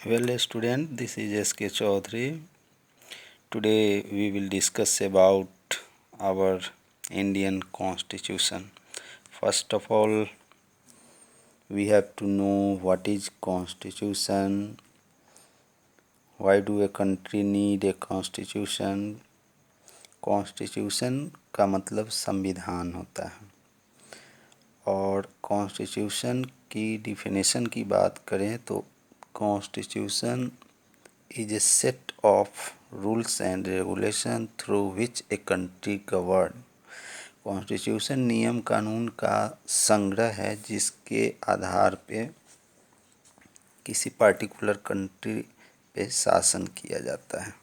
Well, student, this is S.K. Chaudhary. Today we will discuss about our Indian Constitution. First of all, we have to know what is Constitution, why do a country need a Constitution. Constitution का मतलब संविधान होता है और constitution की definition की बात करें तो constitution is a set of rules and regulation through which a country govern. Constitution नियम कानून का संग्रह है जिसके आधार पे किसी पार्टिकुलर कंट्री पे शासन किया जाता है।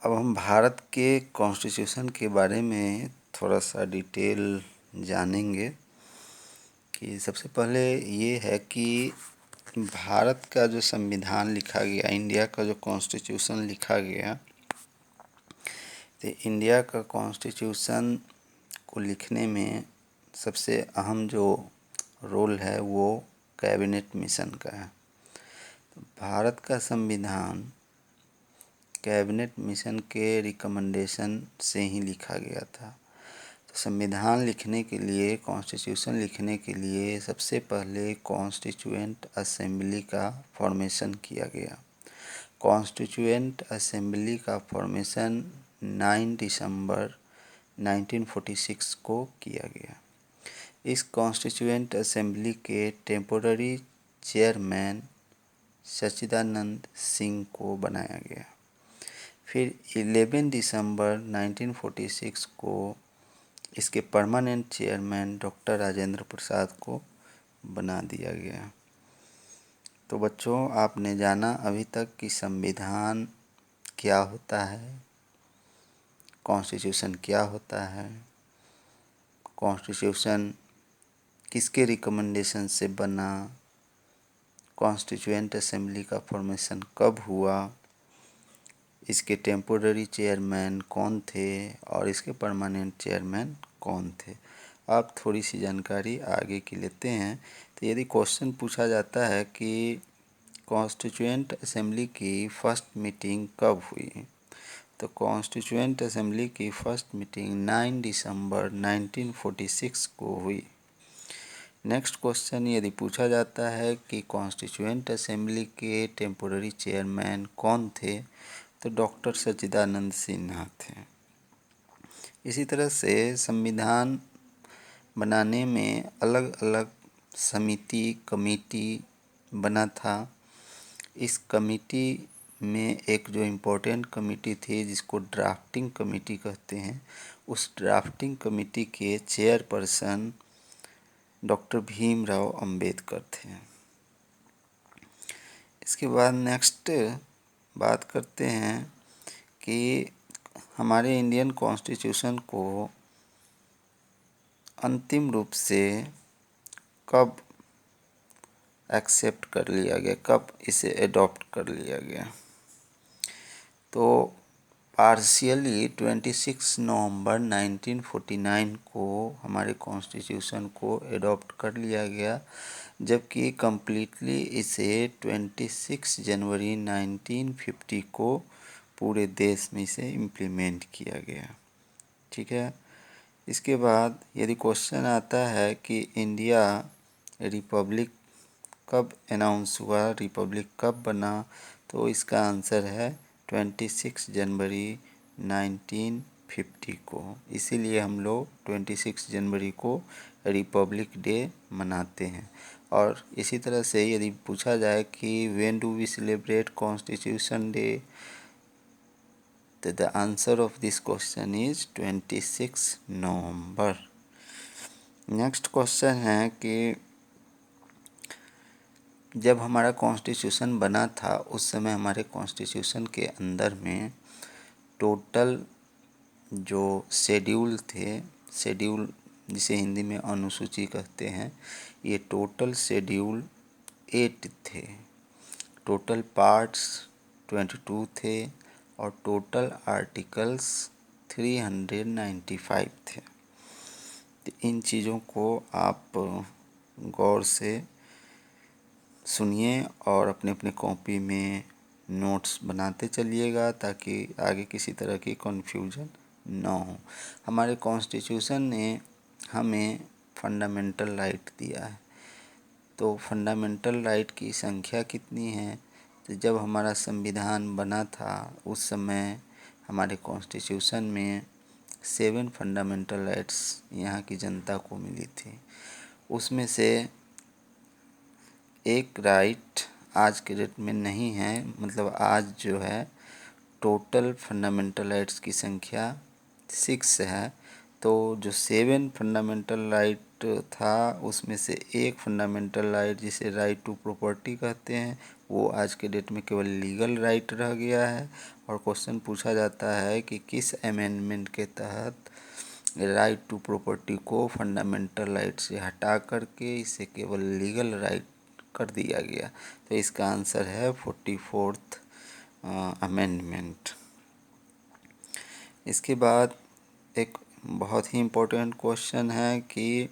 अब हम भारत के कॉन्स्टिट्यूशन के बारे में थोड़ा सा डिटेल जानेंगे कि सबसे पहले ये है कि भारत का जो संविधान लिखा गया, इंडिया का जो कॉन्स्टिट्यूशन लिखा गया, तो इंडिया का कॉन्स्टिट्यूशन को लिखने में सबसे अहम जो रोल है वो कैबिनेट मिशन का है। तो भारत का संविधान कैबिनेट मिशन के रिकमेंडेशन से ही लिखा गया था। तो संविधान लिखने के लिए, कॉन्स्टिट्यूशन लिखने के लिए सबसे पहले कॉन्स्टिट्यूएंट असेंबली का फॉर्मेशन किया गया। कॉन्स्टिट्यूएंट असेंबली का फॉर्मेशन 9 दिसंबर 1946 को किया गया। इस कॉन्स्टिट्यूएंट असेंबली के टेम्पोररी चेयरमैन सच्चिदानंद सिंह को बनाया गया। फिर 11 दिसंबर 1946 को इसके permanent chairman doctor Rajendra Prasad को बना दिया गया। तो बच्चों, आपने जाना अभी तक कि संविधान क्या होता है, कॉन्स्टिट्यूशन क्या होता है, कॉन्स्टिट्यूशन किसके रिकमेंडेशन से बना, कॉन्स्टिट्यूएंट असेंबली का फॉर्मेशन कब हुआ, इसके टेम्पोररी चेयरमैन कौन थे और इसके परमानेंट चेयरमैन कौन थे। अब थोड़ी सी जानकारी आगे की लेते हैं। तो यदि क्वेश्चन पूछा जाता है कि कॉन्स्टिट्यूएंट असेंबली की फर्स्ट मीटिंग कब हुई, तो कॉन्स्टिट्यूएंट असेंबली की फर्स्ट मीटिंग 9 दिसंबर 1946 को हुई। नेक्स्ट क्वेश्चन यदि पूछा जाता है कि कॉन्स्टिट्यूएंट असेंबली के टेम्पोररी चेयरमैन कौन थे, तो डॉक्टर सच्चिदानंद सिन्हा थे। इसी तरह से संविधान बनाने में अलग अलग समिति, कमेटी बना था। इस कमेटी में एक जो इम्पोर्टेंट कमेटी थी जिसको ड्राफ्टिंग कमेटी कहते हैं, उस ड्राफ्टिंग कमेटी के चेयरपर्सन डॉक्टर भीमराव अंबेडकर थे। इसके बाद नेक्स्ट बात करते हैं कि हमारे इंडियन कॉन्स्टिट्यूशन को अंतिम रूप से कब एक्सेप्ट कर लिया गया, कब इसे अडॉप्ट कर लिया गया। तो पार्शियली 26 नवंबर 1949 को हमारे कॉन्स्टिट्यूशन को अडॉप्ट कर लिया गया, जबकि कम्प्लीटली इसे 26 जनवरी 1950 को पूरे देश में इसे इम्प्लीमेंट किया गया। ठीक है। इसके बाद यदि क्वेश्चन आता है कि इंडिया रिपब्लिक कब अनाउंस हुआ, रिपब्लिक कब बना, तो इसका आंसर है 26 जनवरी 1950 को। इसीलिए हम लोग 26 जनवरी को रिपब्लिक डे मनाते हैं। और इसी तरह से यदि पूछा जाए कि when do we celebrate constitution day, तो the answer of this question is 26 November. Next question है कि जब हमारा कॉन्स्टिट्यूशन बना था उस समय हमारे कॉन्स्टिट्यूशन के अंदर में टोटल जो शेड्यूल थे, शेड्यूल जिसे हिंदी में अनुसूची कहते हैं, ये टोटल शेड्यूल 8 थे। टोटल पार्ट्स 22 थे और टोटल आर्टिकल्स 395 थे। तो इन चीज़ों को आप गौर से सुनिए और अपने अपने कॉपी में नोट्स बनाते चलिएगा ताकि आगे किसी तरह की कन्फ्यूजन ना हो। हमारे कॉन्स्टिट्यूशन ने हमें फंडामेंटल राइट दिया है, तो फंडामेंटल राइट की संख्या कितनी है? तो जब हमारा संविधान बना था उस समय हमारे कॉन्स्टिट्यूशन में 7 फंडामेंटल राइट्स यहाँ की जनता को मिली थी। उसमें से एक राइट आज के डेट में नहीं है, मतलब आज जो है टोटल फंडामेंटल राइट्स की संख्या 6 है। तो जो 7 फंडामेंटल राइट था उसमें से एक फंडामेंटल राइट जिसे राइट टू प्रॉपर्टी कहते हैं वो आज के डेट में केवल लीगल राइट रह गया है। और क्वेश्चन पूछा जाता है कि किस अमेंडमेंट के तहत राइट टू प्रॉपर्टी को फंडामेंटल राइट से हटा करके इसे केवल लीगल राइट कर दिया गया। तो इसका आंसर है 44th अमेंडमेंट। इसके बाद एक बहुत ही इम्पोर्टेंट क्वेश्चन है कि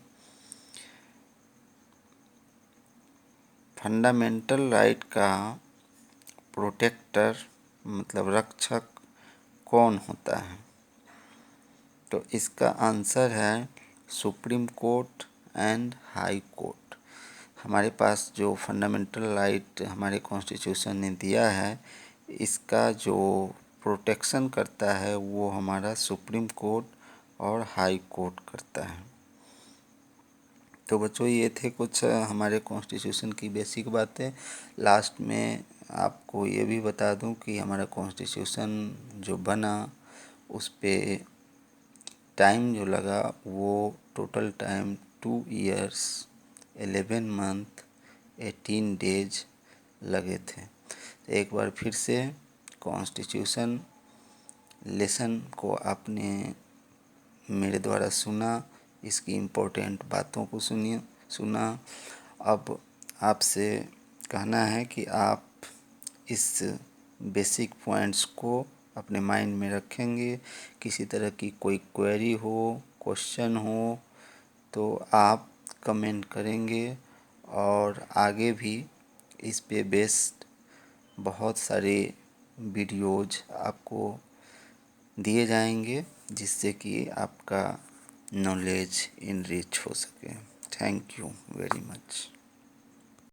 फंडामेंटल राइट का प्रोटेक्टर मतलब रक्षक कौन होता है? तो इसका आंसर है supreme court and high court. हमारे पास जो फंडामेंटल राइट हमारे कॉन्स्टिट्यूशन ने दिया है इसका जो प्रोटेक्शन करता है वो हमारा सुप्रीम कोर्ट और हाई कोर्ट करता है। तो बच्चों ये थे कुछ हमारे कॉन्स्टिट्यूशन की बेसिक बातें। लास्ट में आपको ये भी बता दूं कि हमारा कॉन्स्टिट्यूशन जो बना उस पे टाइम जो लगा वो total time 2 years 11 month 18 days लगे थे। एक बार फिर से कॉन्स्टिट्यूशन लेसन को आपने मेरे द्वारा सुना, इसकी इम्पोर्टेंट बातों को सुना। अब आपसे कहना है कि आप इस बेसिक पॉइंट्स को अपने माइंड में रखेंगे। किसी तरह की कोई क्वेरी हो, क्वेश्चन हो तो आप कमेंट करेंगे और आगे भी इस पे बेस्ड बहुत सारे वीडियोज आपको दिए जाएंगे जिससे कि आपका नॉलेज इनरिच हो सके। Thank you very much.